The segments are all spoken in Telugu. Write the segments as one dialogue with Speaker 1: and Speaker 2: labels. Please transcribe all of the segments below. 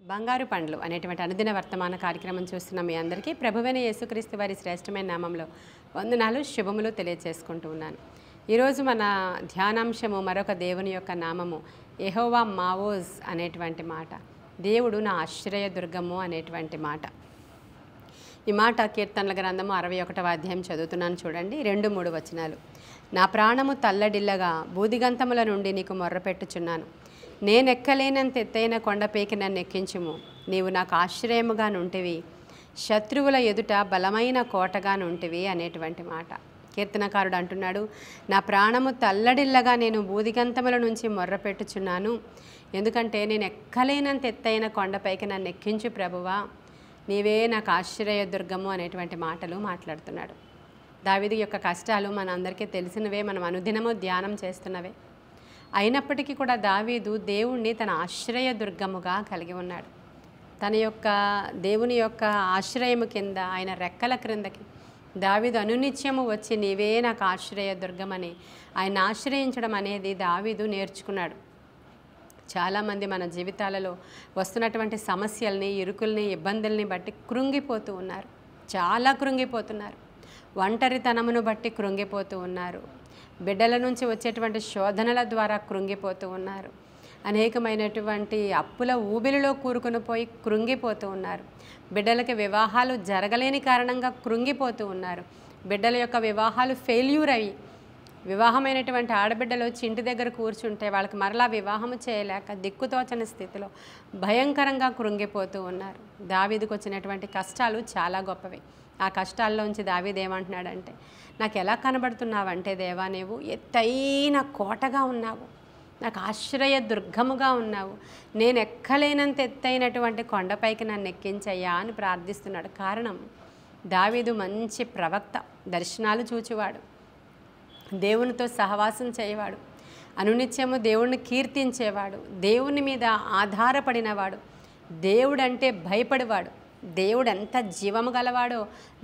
Speaker 1: బంగారు పండ్లు అనేటువంటి అనుదిన వర్తమాన కార్యక్రమం చూస్తున్న మీ అందరికీ ప్రభువైన యేసుక్రీస్తు వారి శ్రేష్టమైన నామంలో వందనాలు శుభములు తెలియజేసుకుంటూ ఉన్నాను. ఈరోజు మన ధ్యానాంశము మరొక దేవుని యొక్క నామము యెహోవా మావోజ్ అనేటువంటి మాట. దేవుడు నా ఆశ్రయ దుర్గము అనేటువంటి మాట. ఈ మాట కీర్తనల గ్రంథము 61వ అధ్యాయం చదువుతున్నాను చూడండి. 2-3 వచనాలు. నా ప్రాణము తల్లడిల్లగా బూదిగంతముల నుండి నీకు మొర్రపెట్టుచున్నాను. నేనెక్కలేనంత ఎత్తైన కొండపైకి నన్ను ఎక్కించుము. నీవు నాకు ఆశ్రయముగా నుంటివి, శత్రువుల ఎదుట బలమైన కోటగా నుంటివి అనేటువంటి మాట. కీర్తనకారుడు అంటున్నాడు, నా ప్రాణము తల్లడిల్లగా నేను బూదిగంతముల నుంచి మొర్రపెట్టుచున్నాను. ఎందుకంటే నేను ఎక్కలేనంత ఎత్తైన కొండపైకి నన్ను ఎక్కించు ప్రభువా, నీవే నాకు ఆశ్రయ దుర్గము అనేటువంటి మాటలు మాట్లాడుతున్నాడు. దావీదు యొక్క కష్టాలు మన అందరికీ తెలిసినవే, మనం అనుదినము ధ్యానం చేస్తున్నవే. అయినప్పటికీ కూడా దావీదు దేవుణ్ణి తన ఆశ్రయ దుర్గముగా కలిగి ఉన్నాడు. తన యొక్క దేవుని యొక్క ఆశ్రయము కింద, ఆయన రెక్కల క్రిందకి దావీదు అనునిత్యము వచ్చి నీవే నాకు ఆశ్రయ దుర్గమని ఆయన ఆశ్రయించడం అనేది దావీదు నేర్చుకున్నాడు. చాలామంది మన జీవితాలలో వస్తున్నటువంటి సమస్యల్ని, ఇరుకుల్ని, ఇబ్బందుల్ని బట్టి కృంగిపోతూ ఉన్నారు. చాలా కృంగిపోతున్నారు. ఒంటరితనమును బట్టి కృంగిపోతూ ఉన్నారు. బిడ్డల నుంచి వచ్చేటువంటి శోధనల ద్వారా కృంగిపోతూ ఉన్నారు. అనేకమైనటువంటి అప్పుల ఊబిలిలో కూరుకుని పోయి కృంగిపోతూ ఉన్నారు. బిడ్డలకి వివాహాలు జరగలేని కారణంగా కృంగిపోతూ ఉన్నారు. బిడ్డల యొక్క వివాహాలు ఫెయిల్యూర్ అయ్యి వివాహమైనటువంటి ఆడబిడ్డలు వచ్చి ఇంటి దగ్గర కూర్చుంటే వాళ్ళకి మరలా వివాహము చేయలేక దిక్కుతోచని స్థితిలో భయంకరంగా కృంగిపోతూ ఉన్నారు. దావీదుకు వచ్చినటువంటి కష్టాలు చాలా గొప్పవి. ఆ కష్టాల్లోంచి దావీదు ఏమంటున్నాడంటే, నాకు ఎలా కనబడుతున్నావంటే దేవా, నీవు ఎత్తైన కోటగా ఉన్నావు, నాకు ఆశ్రయ దుర్గముగా ఉన్నావు, నేను ఎక్కలేనంత ఎత్తైనటువంటి కొండపైకి నన్ను ఎక్కించయ్యా అని ప్రార్థిస్తున్నాడు. కారణం, దావీదు మంచి ప్రవక్త, దర్శనాలు చూచువాడు, దేవునితో సహవాసం చేయవాడు, అనునిత్యము దేవుణ్ణి కీర్తించేవాడు, దేవుని మీద ఆధారపడినవాడు, దేవుడంటే భయపడేవాడు. దేవుడు ఎంత జీవము గలవాడో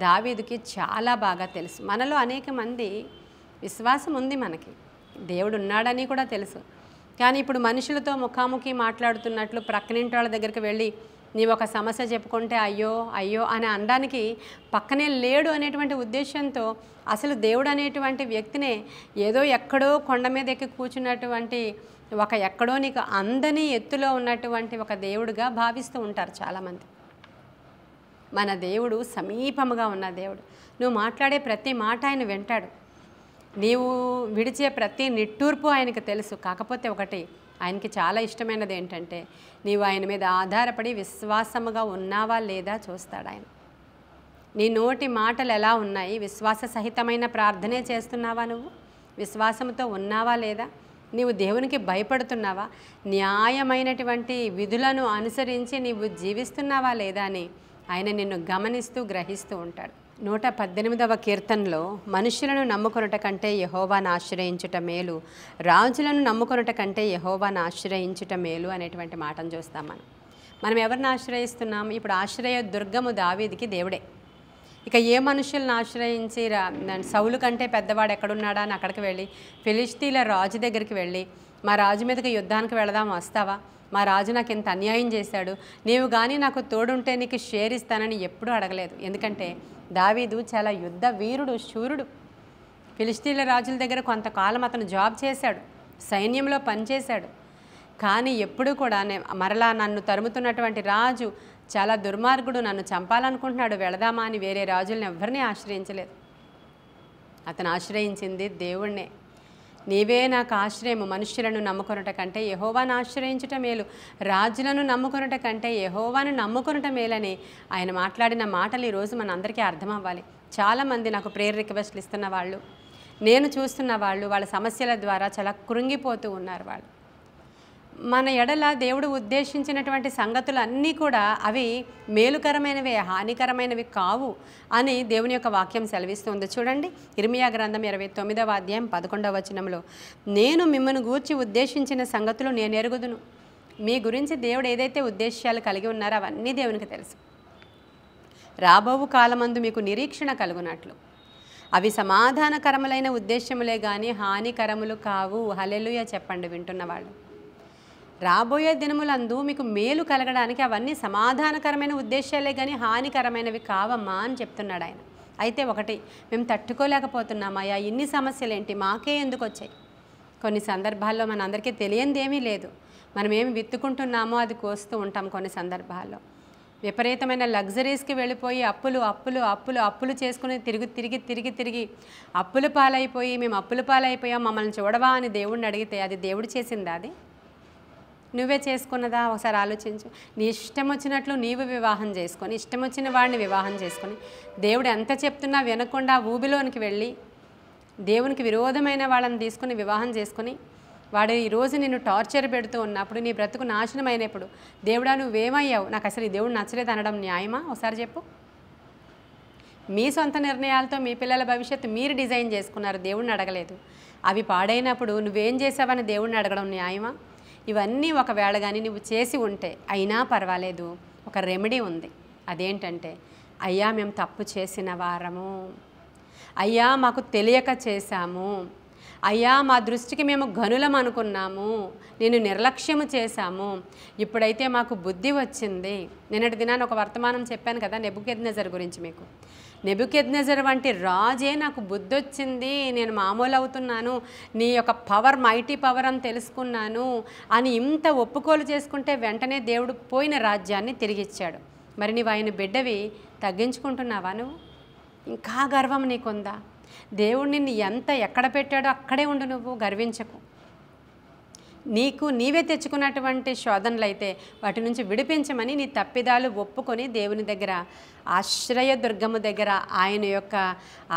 Speaker 1: దావీదుకి చాలా బాగా తెలుసు. మనలో అనేక మంది విశ్వాసం ఉంది, మనకి దేవుడు ఉన్నాడని కూడా తెలుసు. కానీ ఇప్పుడు మనుషులతో ముఖాముఖి మాట్లాడుతున్నట్లు ప్రక్కనింటి వాళ్ళ దగ్గరికి వెళ్ళి నీవు ఒక సమస్య చెప్పుకుంటే అయ్యో అయ్యో అని అనడానికి పక్కనే లేడు అనేటువంటి ఉద్దేశంతో అసలు దేవుడు అనేటువంటి వ్యక్తినే ఏదో ఎక్కడో కొండ మీద ఎక్కి కూర్చున్నటువంటి ఒక ఎక్కడో నీకు అందని ఎత్తులో ఉన్నటువంటి ఒక దేవుడుగా భావిస్తూ ఉంటారు చాలామంది. మన దేవుడు సమీపముగా ఉన్న దేవుడు. నువ్వు మాట్లాడే ప్రతి మాట ఆయన వింటాడు. నీవు విడిచే ప్రతి నిట్టూర్పు ఆయనకు తెలుసు. కాకపోతే ఒకటి, ఆయనకి చాలా ఇష్టమైనది ఏంటంటే నీవు ఆయన మీద ఆధారపడి విశ్వాసముగా ఉన్నావా లేదా చూస్తాడు ఆయన. నీ నోటి మాటలు ఎలా ఉన్నాయి? విశ్వాస సహితమైన ప్రార్థనే చేస్తున్నావా? నువ్వు విశ్వాసంతో ఉన్నావా లేదా? నీవు దేవునికి భయపడుతున్నావా? న్యాయమైనటువంటి విధులను అనుసరించి నీవు జీవిస్తున్నావా లేదా అని ఆయన నిన్ను గమనిస్తూ గ్రహిస్తూ ఉంటాడు. 118వ కీర్తనలో మనుషులను నమ్ముకొనుట కంటే యెహోవాను ఆశ్రయించుట మేలు, రాజులను నమ్ముకొనుట కంటే యెహోవాను ఆశ్రయించుట మేలు అనేటువంటి మాటను చూస్తాం. మనం ఎవరిని ఆశ్రయిస్తున్నాం? ఇప్పుడు ఆశ్రయ దుర్గము దావీదుకి దేవుడే. ఇక ఏ మనుషులను ఆశ్రయించి సౌలు కంటే పెద్దవాడు ఎక్కడున్నాడా అని అక్కడికి వెళ్ళి ఫిలిష్తీల రాజు దగ్గరికి వెళ్ళి మా రాజు మీదకి యుద్ధానికి వెళదాం, వస్తావా? మా రాజు నాకు ఇంత అన్యాయం చేశాడు, నీవు కానీ నాకు తోడుంటే నీకు షేర్ ఇస్తానని ఎప్పుడూ అడగలేదు. ఎందుకంటే దావీదు చాలా యుద్ధ వీరుడు, శూరుడు. ఫిలిష్తీన్ల రాజుల దగ్గర కొంతకాలం అతను జాబ్ చేశాడు, సైన్యంలో పనిచేశాడు. కానీ ఎప్పుడూ కూడా మరలా నన్ను తరుముతున్నటువంటి రాజు చాలా దుర్మార్గుడు, నన్ను చంపాలనుకుంటున్నాడు, వెళదామా అని వేరే రాజులను ఎవరిని ఆశ్రయించలేదు. అతను ఆశ్రయించింది దేవుణ్ణే. నీవే నాకు ఆశ్రయము, మనుష్యులను నమ్ముకొనుట కంటే యెహోవాను ఆశ్రయించుట మేలు, రాజులను నమ్ముకొనుట కంటే యెహోవాను నమ్ముకొనుట మేలని ఆయన మాట్లాడిన మాటలు ఈరోజు మన అందరికీ అర్థం అవ్వాలి. చాలామంది నాకు ప్రేయర్ రిక్వెస్ట్లు ఇస్తున్న వాళ్ళు, నేను చూస్తున్న వాళ్ళు, వాళ్ళ సమస్యల ద్వారా చాలా కృంగిపోతూ ఉన్నారు. వాళ్ళు మన ఎడల దేవుడు ఉద్దేశించినటువంటి సంగతులు అన్నీ కూడా అవి మేలుకరమైనవే, హానికరమైనవి కావు అని దేవుని యొక్క వాక్యం సెలవిస్తుంది. చూడండి, ఇర్మియా గ్రంథం 29వ అధ్యాయం 11వ వచనంలో, నేను మిమ్మల్ని గూర్చి ఉద్దేశించిన సంగతులు నేను ఎరుగుదును. మీ గురించి దేవుడు ఏదైతే ఉద్దేశాలు కలిగి ఉన్నారో అవన్నీ దేవునికి తెలుసు. రాబోవు కాలమందు మీకు నిరీక్షణ కలుగునట్లు అవి సమాధానకరములైన ఉద్దేశములే కానీ హానికరములు కావు. హల్లెలూయా చెప్పండి వింటున్న వాళ్ళు. రాబోయే దినములందు మీకు మేలు కలగడానికి అవన్నీ సమాధానకరమైన ఉద్దేశాలే కానీ హానికరమైనవి కావమ్మా అని చెప్తున్నాడు ఆయన. అయితే ఒకటి, మేము తట్టుకోలేకపోతున్నామయ్యా, ఇన్ని సమస్యలేంటి, మాకే ఎందుకు వచ్చాయి? కొన్ని సందర్భాల్లో మన అందరికీ తెలియంది ఏమీ లేదు. మనం ఏమి విత్తుకుంటున్నామో అది కోస్తూ ఉంటాం. కొన్ని సందర్భాల్లో విపరీతమైన లగ్జరీస్కి వెళ్ళిపోయి అప్పులు అప్పులు అప్పులు అప్పులు చేసుకుని తిరిగి తిరిగి తిరిగి తిరిగి అప్పుల పాలైపోయి మేము అప్పుల పాలైపోయాం, మమ్మల్ని చూడవా అని దేవుడిని అడిగితే అది దేవుడు చేసిందా? అది నువ్వే చేసుకున్నదా? ఒకసారి ఆలోచించు. నీ ఇష్టం వచ్చినట్లు నీవు వివాహం చేసుకొని, ఇష్టం వచ్చిన వాడిని వివాహం చేసుకొని, దేవుడు ఎంత చెప్తున్నా వినకుండా ఊబిలోనికి వెళ్ళి దేవునికి విరోధమైన వాళ్ళని తీసుకుని వివాహం చేసుకుని వాడు ఈరోజు నిన్ను టార్చర్ పెడుతూ ఉన్నప్పుడు, నీ బ్రతుకు నాశనం అయినప్పుడు, దేవుడా నువ్వేమయ్యావు, నాకు అసలు ఈ దేవుడు నచ్చలేదు అనడం న్యాయమా? ఒకసారి చెప్పు. మీ సొంత నిర్ణయాలతో మీ పిల్లల భవిష్యత్తు మీరు డిజైన్ చేసుకున్నారు, దేవుడిని అడగలేదు. అవి పాడైనప్పుడు నువ్వేం చేసావని దేవుడిని అడగడం న్యాయమా? ఇవన్నీ ఒకవేళ కానీ నువ్వు చేసి ఉంటే అయినా పర్వాలేదు, ఒక రెమెడీ ఉంది. అదేంటంటే, అయ్యా మేము తప్పు చేసిన వారము, అయ్యా మాకు తెలియక చేశాము, అయ్యా మా దృష్టికి మేము గనులం అనుకున్నాము, నేను నిర్లక్ష్యము చేశాము, ఇప్పుడైతే మాకు బుద్ధి వచ్చింది. నిన్నటి దినాన్ని ఒక వర్తమానం చెప్పాను కదా నెబుకద్నెజర్ గురించి. మీకు నెబుకద్నెజర్ వంటి రాజే నాకు బుద్ధి వచ్చింది, నేను మామూలు అవుతున్నాను, నీ యొక్క పవర్ మైటీ పవర్ అని తెలుసుకున్నాను అని ఇంత ఒప్పుకోలు చేసుకుంటే వెంటనే దేవుడు పోయిన రాజ్యాన్ని తిరిగిచ్చాడు. మరి నీవు ఆయన బిడ్డవి తగ్గించుకుంటున్నావా? నువ్వు ఇంకా గర్వం నీకుందా? దేవుడు నిన్ను ఎంత ఎక్కడ పెట్టాడో అక్కడే ఉండు, నువ్వు గర్వించకు. నీకు నీవే తెచ్చుకున్నటువంటి శోధనలు అయితే వాటి నుంచి విడిపించమని నీ తప్పిదాలు ఒప్పుకొని దేవుని దగ్గర ఆశ్రయ దుర్గము దగ్గర, ఆయన యొక్క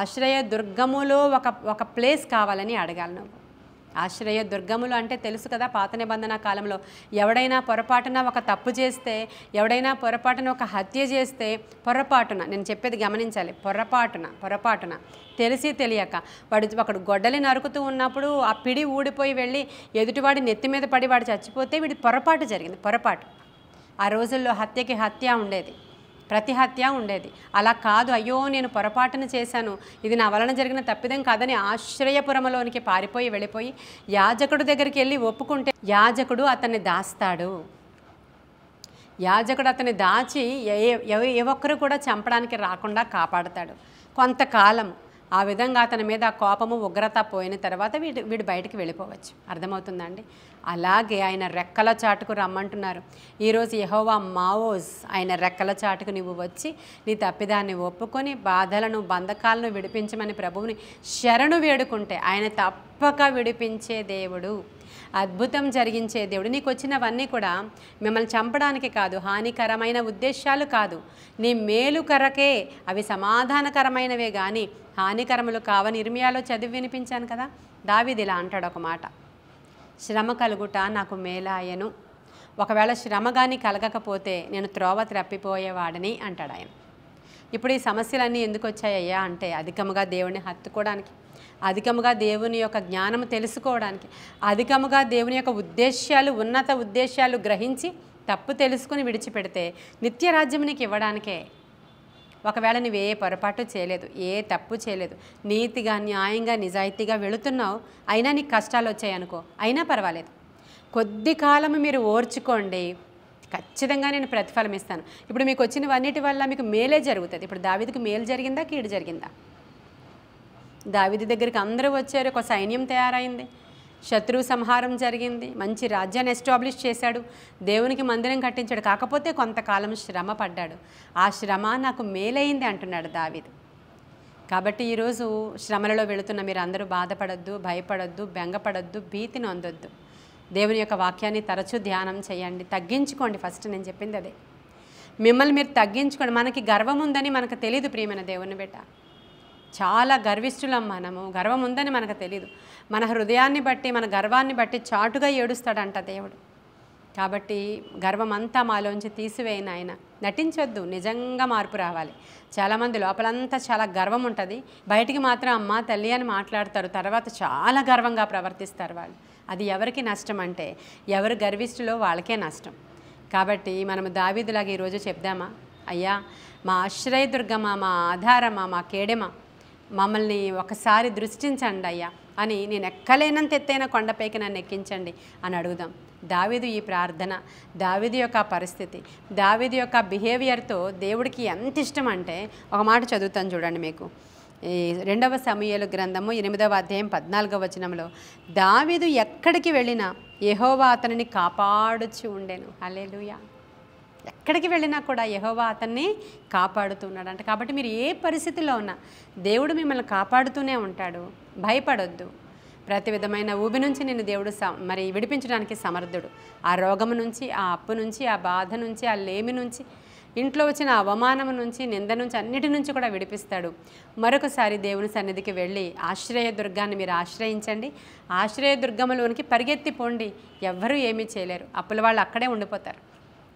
Speaker 1: ఆశ్రయ దుర్గములో ఒక ప్లేస్ కావాలని అడగాలి నువ్వు. ఆశ్రయ దుర్గములు అంటే తెలుసు కదా, పాత నిబంధన కాలంలో ఎవడైనా పొరపాటున ఒక తప్పు చేస్తే, ఎవడైనా పొరపాటున ఒక హత్య చేస్తే, పొరపాటున, నేను చెప్పేది గమనించాలి, పొరపాటున తెలిసి తెలియక ఒకడు గొడ్డలి నరుకుతూ ఉన్నప్పుడు ఆ పిడి ఊడిపోయి వెళ్ళి ఎదుటివాడి నెత్తి మీద పడి వాడు చచ్చిపోతే వీడి పొరపాటు జరిగింది. పొరపాటు. ఆ రోజుల్లో హత్యకి హత్య ఉండేది, ప్రతి హత్య ఉండేది. అలా కాదు, అయ్యో నేను పొరపాటును చేశాను, ఇది నా వలన జరిగిన తప్పిదం కాదని ఆశ్రయపురములోనికి పారిపోయి వెళ్ళిపోయి యాజకుడి దగ్గరికి వెళ్ళి ఒప్పుకుంటే యాజకుడు అతన్ని దాస్తాడు. యాజకుడు అతన్ని దాచి ఏ ఒక్కరు కూడా చంపడానికి రాకుండా కాపాడుతాడు కొంతకాలం. ఆ విధంగా అతని మీద కోపము ఉగ్రత పోయిన తర్వాత వీడు బయటికి వెళ్ళిపోవచ్చు. అర్థమవుతుందండి? అలాగే ఆయన రెక్కల చాటుకు రమ్మంటున్నారు. ఈరోజు యెహోవా మావోస్, ఆయన రెక్కల చాటుకు నువ్వు వచ్చి నీ తప్పిదాన్ని ఒప్పుకొని బాధలను బంధకాలను విడిపించమని ప్రభువుని శరణు వేడుకుంటే ఆయన తప్పక విడిపించే దేవుడు, అద్భుతం జరిగించే దేవుడు. నీకు వచ్చినవన్నీ కూడా మిమ్మల్ని చంపడానికి కాదు, హానికరమైన ఉద్దేశాలు కాదు, నీ మేలు కొరకే. అవి సమాధానకరమైనవే కానీ హానికరములు కావని ఇర్మియాలో చదివి వినిపించాను కదా. దావీదు ఇలా అంటాడు ఒక మాట, శ్రమ కలుగుట నాకు మేలాయను, ఒకవేళ శ్రమ కానీ కలగకపోతే నేను త్రోవ త్రప్పిపోయేవాడిని అంటాడు ఆయన. ఇప్పుడు ఈ సమస్యలన్నీ ఎందుకు వచ్చాయ్యా అంటే, అధికముగా దేవుని హత్తుకోవడానికి, అధికముగా దేవుని యొక్క జ్ఞానము తెలుసుకోవడానికి, అధికముగా దేవుని యొక్క ఉద్దేశాలు, ఉన్నత ఉద్దేశాలు గ్రహించి తప్పు తెలుసుకుని విడిచిపెడితే నిత్య రాజ్యం నీకు ఇవ్వడానికే. ఒకవేళ నువ్వు ఏ పొరపాటు చేయలేదు, ఏ తప్పు చేయలేదు, నీతిగా న్యాయంగా నిజాయితీగా వెళుతున్నావు, అయినా నీకు కష్టాలు వచ్చాయనుకో, అయినా పర్వాలేదు, కొద్ది కాలం మీరు ఓర్చుకోండి, ఖచ్చితంగా నేను ప్రతిఫలం ఇస్తాను. ఇప్పుడు మీకు వచ్చినవన్నిటి వల్ల మీకు మేలే జరుగుతుంది. ఇప్పుడు దావీదుకి మేలు జరిగిందా, కీడు జరిగిందా? దావీదు దగ్గరికి అందరూ వచ్చారు, ఒక సైన్యం తయారైంది, శత్రువు సంహారం జరిగింది, మంచి రాజ్యాన్ని ఎస్టాబ్లిష్ చేశాడు, దేవునికి మందిరం కట్టించాడు. కాకపోతే కొంతకాలం శ్రమ పడ్డాడు. ఆ శ్రమ నాకు మేలైంది అంటున్నాడు దావీదు. కాబట్టి ఈరోజు శ్రమలలో వెళుతున్న మీరు అందరూ బాధపడొద్దు, భయపడొద్దు, బెంగపడొద్దు, భీతి నొందొద్దు. దేవుని యొక్క వాక్యాన్ని తరచూ ధ్యానం చేయండి, తగ్గించుకోండి. ఫస్ట్ నేను చెప్పింది అదే, మిమ్మల్ని మీరు తగ్గించుకోండి. మనకి గర్వం ఉందని మనకు తెలియదు ప్రియమైన దేవుని బిడ్డ, చాలా గర్విష్ఠులం మనము. గర్వం ఉందని మనకు తెలియదు. మన హృదయాన్ని బట్టి, మన గర్వాన్ని బట్టి చాటుగా ఏడుస్తాడంట దేవుడు. కాబట్టి గర్వం అంతా మాలోంచి తీసివేయను ఆయన. నటించొద్దు, నిజంగా మార్పు రావాలి. చాలామంది లోపలంతా చాలా గర్వం ఉంటుంది, బయటికి మాత్రం అమ్మ తల్లి అని మాట్లాడతారు, తర్వాత చాలా గర్వంగా ప్రవర్తిస్తారు వాళ్ళు. అది ఎవరికి నష్టం అంటే, ఎవరు గర్విష్ఠులో వాళ్ళకే నష్టం. కాబట్టి మనము దావీదులాగా ఈరోజు చెప్దామా, అయ్యా మా ఆశ్రయదుర్గమా, మా ఆధారమా, మా కేడెమా, మమ్మల్ని ఒకసారి దృష్టించండి అయ్యా, అని నేను ఎక్కలేనంత ఎత్తైన కొండపైకి నన్ను ఎక్కించండి అని అడుగుదాం. దావీదు ఈ ప్రార్థన, దావీదు యొక్క పరిస్థితి, దావీదు యొక్క బిహేవియర్తో దేవుడికి ఎంత ఇష్టం అంటే ఒక మాట చదువుతాను చూడండి మీకు. ఈ 2వ సమూయేలు గ్రంథము 8వ అధ్యాయం 14వ వచనంలో, దావీదు ఎక్కడికి వెళ్ళినా యెహోవా అతనిని కాపాడుచు ఉండెను. హల్లెలూయా. ఎక్కడికి వెళ్ళినా కూడా యెహోవా అతన్ని కాపాడుతున్నాడు అంట. కాబట్టి మీరు ఏ పరిస్థితిలో ఉన్నా దేవుడు మిమ్మల్ని కాపాడుతూనే ఉంటాడు. భయపడొద్దు. ప్రతి విధమైన ఊబి నుంచి నిన్ను దేవుడు మరి విడిపించడానికి సమర్థుడు. ఆ రోగము నుంచి, ఆ అప్పు నుంచి, ఆ బాధ నుంచి, ఆ లేమి నుంచి, ఇంట్లో వచ్చిన అవమానం నుంచి, నింద నుంచి, అన్నిటి నుంచి కూడా విడిపిస్తాడు. మరొకసారి దేవుని సన్నిధికి వెళ్ళి ఆశ్రయదుర్గాన్ని మీరు ఆశ్రయించండి. ఆశ్రయదుర్గంలోనికి పరిగెత్తి పోండి. ఎవ్వరూ ఏమీ చేయలేరు. అప్పుల వాళ్ళు అక్కడే ఉండిపోతారు.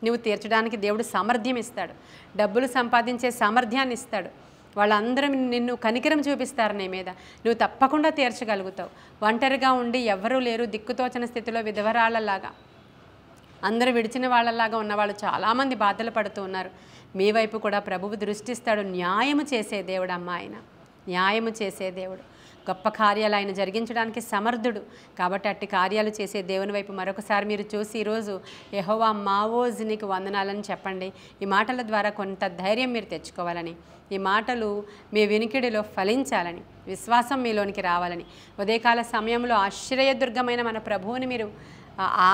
Speaker 1: నువ్వు తీర్చడానికి దేవుడు సామర్థ్యం ఇస్తాడు. డబ్బులు సంపాదించే సామర్థ్యాన్ని ఇస్తాడు. వాళ్ళందరూ నిన్ను కనికరం చూపిస్తారు నీ మీద. నువ్వు తప్పకుండా తీర్చగలుగుతావు. ఒంటరిగా ఉండి ఎవ్వరూ లేరు, దిక్కుతోచని స్థితిలో విధవరాళ్ళలాగా, అందరూ విడిచిన వాళ్ళలాగా ఉన్నవాళ్ళు చాలామంది బాధలు పడుతూ ఉన్నారు. మీ వైపు కూడా ప్రభువు దృష్టిస్తాడు. న్యాయము చేసే దేవుడు అమ్మ ఆయన. న్యాయము చేసే దేవుడు. గొప్ప కార్యాలు ఆయన జరిగించడానికి సమర్థుడు. కాబట్టి అట్టి కార్యాలు చేసే దేవుని వైపు మరొకసారి మీరు చూసి ఈరోజు యెహోవా మావోజ్ నీకు వందనాలని చెప్పండి. ఈ మాటల ద్వారా కొంత ధైర్యం మీరు తెచ్చుకోవాలని, ఈ మాటలు మీ వినికిడిలో ఫలించాలని, విశ్వాసం మీలోనికి రావాలని, ఉదయకాల సమయంలో ఆశ్రయదుర్గమైన మన ప్రభువుని మీరు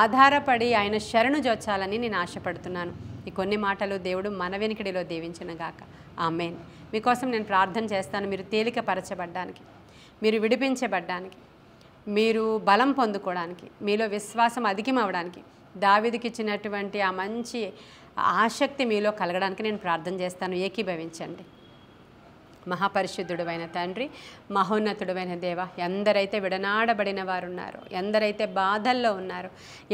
Speaker 1: ఆధారపడి ఆయన శరణు జొచ్చాలని నేను ఆశపడుతున్నాను. ఈ కొన్ని మాటలు దేవుడు మన వెనికిడిలో దీవించునుగాక. ఆమేన్. మీకోసం నేను ప్రార్థన చేస్తాను. మీరు తేలికపరచబడ్డానికి, మీరు విడిపించబడ్డానికి, మీరు బలం పొందుకోవడానికి, మీలో విశ్వాసం అధికమవడానికి, దావీదుకి ఇచ్చినటువంటి ఆ మంచి ఆసక్తి మీలో కలగడానికి నేను ప్రార్థన చేస్తాను. ఏకీభవించండి. మహాపరిశుద్ధుడైన తండ్రి, మహోన్నతుడైన దేవ, ఎందరైతే విడనాడబడిన వారు ఉన్నారో, ఎందరైతే బాధల్లో ఉన్నారో,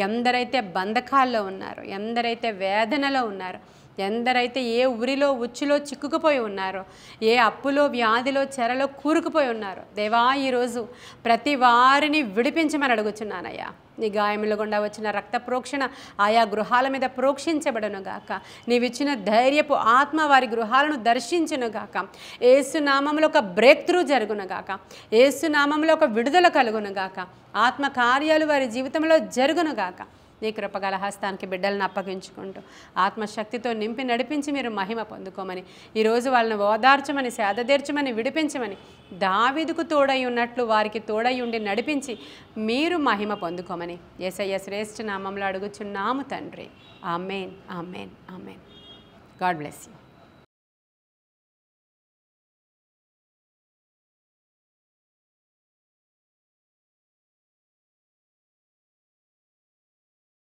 Speaker 1: ఎందరైతే బంధకాల్లో ఉన్నారో, ఎందరైతే వేదనలో ఉన్నారో, ఎందరైతే ఏ ఉరిలో ఉచ్చులో చిక్కుకుపోయి ఉన్నారో, ఏ అప్పులో వ్యాధిలో చెరలో కూరుకుపోయి ఉన్నారో దేవా, ఈరోజు ప్రతి వారిని విడిపించమని అడుగుచున్నానయ్యా. నీ గాయముల గుండా వచ్చిన రక్త ప్రోక్షణ ఆయా గృహాల మీద ప్రోక్షించబడునుగాక. నీవిచ్చిన ధైర్యపు ఆత్మ వారి గృహాలను దర్శించునుగాక. యేసునామములో ఒక బ్రేక్ త్రూ జరుగునుగాక. యేసునామములో ఒక విడుదల కలుగునుగాక. ఆత్మ కార్యాలు వారి జీవితంలో జరుగునుగాక. నీ కృపగల హస్తానికి బిడ్డలను అప్పగించుకుంటూ ఆత్మశక్తితో నింపి నడిపించి మీరు మహిమ పొందుకోమని, ఈరోజు వాళ్ళని ఓదార్చమని, సేదతీర్చమని, విడిపించమని, దావీదుకు తోడై ఉన్నట్లు వారికి తోడై ఉండి నడిపించి మీరు మహిమ పొందుకోమని యేసయ్య శ్రేష్ఠ నామంలో అడుగుచున్నాము తండ్రి. ఆమేన్, ఆమేన్, ఆమేన్. God bless you.